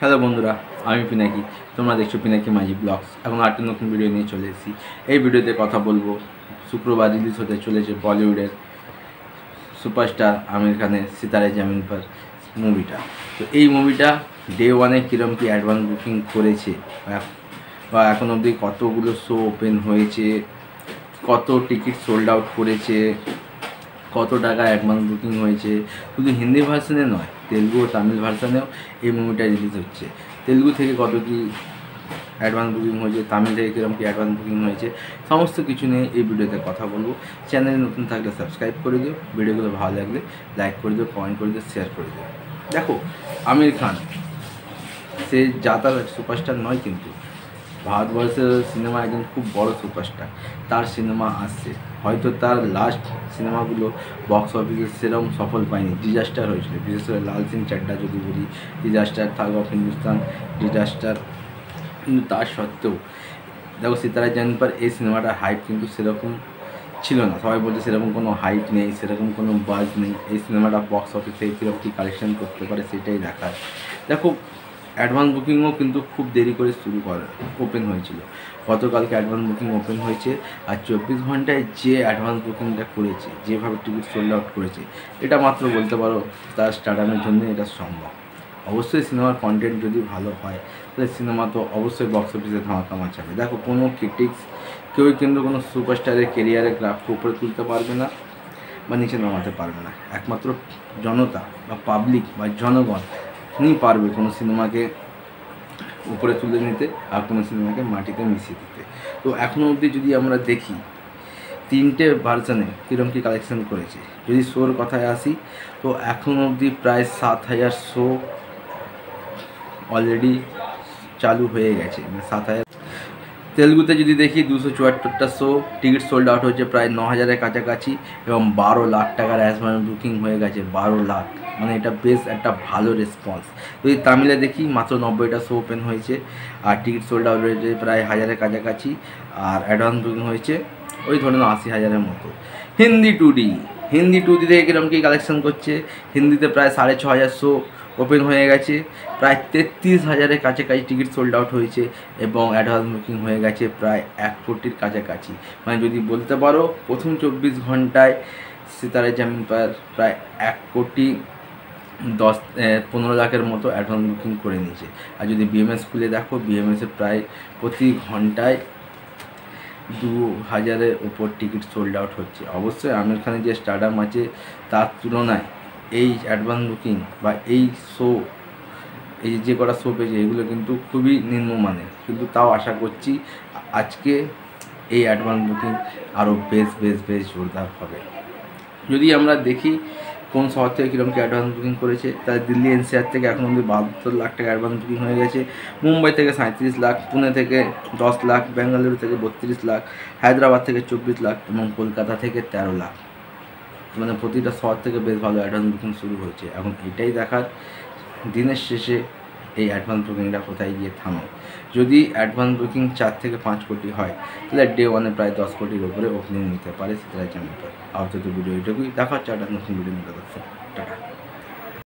Hello বন্ধুরা, আমি পিনাকি। তোমরা দেখছো পিনাকি মাঝি ব্লগস। এখন আরেকটা নতুন ভিডিও নিয়ে চলে এসেছি। এই ভিডিওতে কথা বলবো শুক্রবার রিলিজ হতে চলেছে বলিউডের সুপারস্টার আমির খানের সিতারে জামিন পার মুভিটা। তো এই মুভিটা ডে ওয়ানে কীরকম কি অ্যাডভান্স বুকিং করেছে বা এখন অবধি কতগুলো শো ওপেন হয়েছে, কত টিকিট সোল্ড আউট করেছে, কত টাকা অ্যাডভান্স বুকিং হয়েছে। শুধু হিন্দি ভার্সানে নয়, তেলুগু ও তামিল ভার্সানেও এই মুভিটা রিলিজ হচ্ছে। তেলুগু থেকে কত কি অ্যাডভান্স বুকিং হয়েছে, তামিল থেকে কীরকম কি অ্যাডভান্স বুকিং হয়েছে, সমস্ত কিছু নিয়ে এই ভিডিওতে কথা বলবো। চ্যানেলে নতুন থাকলে সাবস্ক্রাইব করে দিও, ভিডিওগুলো ভালো লাগলে লাইক করে দিও, কমেন্ট করে দিও, শেয়ার করে দিও। দেখো, আমির খান সে যাতার সুপারস্টার নয়, কিন্তু ভারতবর্ষের সিনেমা একজন খুব বড় সুপারস্টার। তার সিনেমা আসছে, হয়তো তার লাস্ট সিনেমাগুলো বক্স অফিসে সেরকম সফল পায়নি, ডিজাস্টার হয়েছিল। বিশেষ করে লাল সিং চাড্ডা যদি বলি, ডিজাস্টার, থাগ অফ হিন্দুস্তান, ডিজাস্টার। কিন্তু তার সত্ত্বেও দেখো, সিতারা জামিন পার এই সিনেমাটার হাইপ কিন্তু সেরকম ছিল না। সবাই বলছে সেরকম কোনো হাইপ নেই, সেরকম কোনো বাজ নেই। এই সিনেমাটা বক্স অফিসে কীরকম কী কালেকশন করতে পারে সেটাই দেখার। দেখো, অ্যাডভান্স বুকিংও কিন্তু খুব দেরি করে ওপেন হয়েছিল। গতকালকে অ্যাডভান্স বুকিং ওপেন হয়েছে, আর 24 ঘন্টায় যে অ্যাডভান্স বুকিংটা করেছে, যেভাবে টিকিট সোল্ড আউট করেছে, এটা মাত্র বলতে পারো তার স্টারডামের জন্য এটা সম্ভব। অবশ্যই সিনেমার কন্টেন্ট যদি ভালো হয় তাহলে সিনেমা তো অবশ্যই বক্স অফিসে ধামাকা মাচাবে। দেখো, কোনো ক্রিটিক্স কেউই কিন্তু কোনো সুপারস্টারের কেরিয়ারের গ্রাফকে উপরে তুলতে পারবে না বা নিচে নামাতে পারবে না। একমাত্র জনতা বা পাবলিক বা জনগণ পারবে কোনো সিনেমাকে উপরে তুলে নিতে আর কোনো সিনেমাকে মাটিতে মিশিয়ে দিতে। তো এখনও অবধি যদি আমরা দেখি, 3টে ভার্সানে কীরকম কী কালেকশন করেছে। যদি শোর কথায় আসি, তো এখনও অবধি প্রায় 7,000 শো অলরেডি চালু হয়ে গেছে, মানে 7,000। তেলুগুতে যদি দেখি, 274টা শো টিকিট সোল্ড আউট হচ্ছে প্রায় 9,000-এর কাছাকাছি, এবং 12 লাখ টাকার অ্যাডভান্স বুকিং হয়ে গেছে। 12 লাখ, মানে এটা বেশ একটা ভালো রেসপন্স। যদি তামিলে দেখি, মাত্র 90টা শো ওপেন হয়েছে, আর টিকিট সোল্ড আউট হয়েছে প্রায় 1,000-এর কাছাকাছি, আর অ্যাডভান্স বুকিং হয়েছে ওই ধরনের 80,000-এর মতো। হিন্দি 2D থেকে কীরকম কী কালেকশন করছে, হিন্দিতে প্রায় 6,500 শো ওপেন হয়ে গেছে, প্রায় 33,000-এর কাছাকাছি টিকিট সোল্ড আউট হয়েছে, এবং অ্যাডভান্স বুকিং হয়ে গেছে প্রায় 1 কোটির কাছাকাছি। মানে যদি বলতে পারো, প্রথম 24 ঘন্টায় সিতারে জামিন পার প্রায় 1,15 লাখের মতো অ্যাডভান্স বুকিং করে নিয়েছে। আর যদি বিএমএস খুলে দেখো, বিএমএসে প্রায় প্রতি ঘন্টায় 2,000-এর ওপর টিকিট সোল্ড আউট হচ্ছে। অবশ্যই আমির খানের যে স্টারডাম আছে, তার তুলনায় এই অ্যাডভান্স বুকিং বা এই শো, এই যে কটা শো পেয়েছে, এগুলো কিন্তু খুবই নিম্নমানের। কিন্তু তাও আশা করছি আজকে এই অ্যাডভান্স বুকিং আরও বেশ জোরদার হবে। যদি আমরা দেখি কোন শহর থেকে কীরকম কি অ্যাডভান্স বুকিং করেছে, তাহলে দিল্লি এনসিআর থেকে এখন অবধি 72 লাখ টাকা অ্যাডভান্স বুকিং হয়ে গেছে, মুম্বাই থেকে 37 লাখ, পুনে থেকে 10 লাখ, বেঙ্গালুরু থেকে 32 লাখ, হায়দ্রাবাদ থেকে 24 লাখ, এবং কলকাতা থেকে 13 লাখ। মানে প্রতিটা শহর থেকে বেশ ভালো অ্যাডভান্স বুকিং শুরু হয়েছে। এখন এটাই দেখার, দিনের শেষে এই অ্যাডভান্স বুকিংটা কোথায় গিয়ে থামে। যদি অ্যাডভান্স বুকিং 4 থেকে 5 কোটি হয়, তাহলে ডে ওয়ানে প্রায় 10 কোটির ওপরে ওপেনিং নিতে পারে সিতারা জামিন পার। আপাতত ভিডিও এটুকুই, দেখা হচ্ছে একটা নতুন ভিডিও নিতে। টাটা।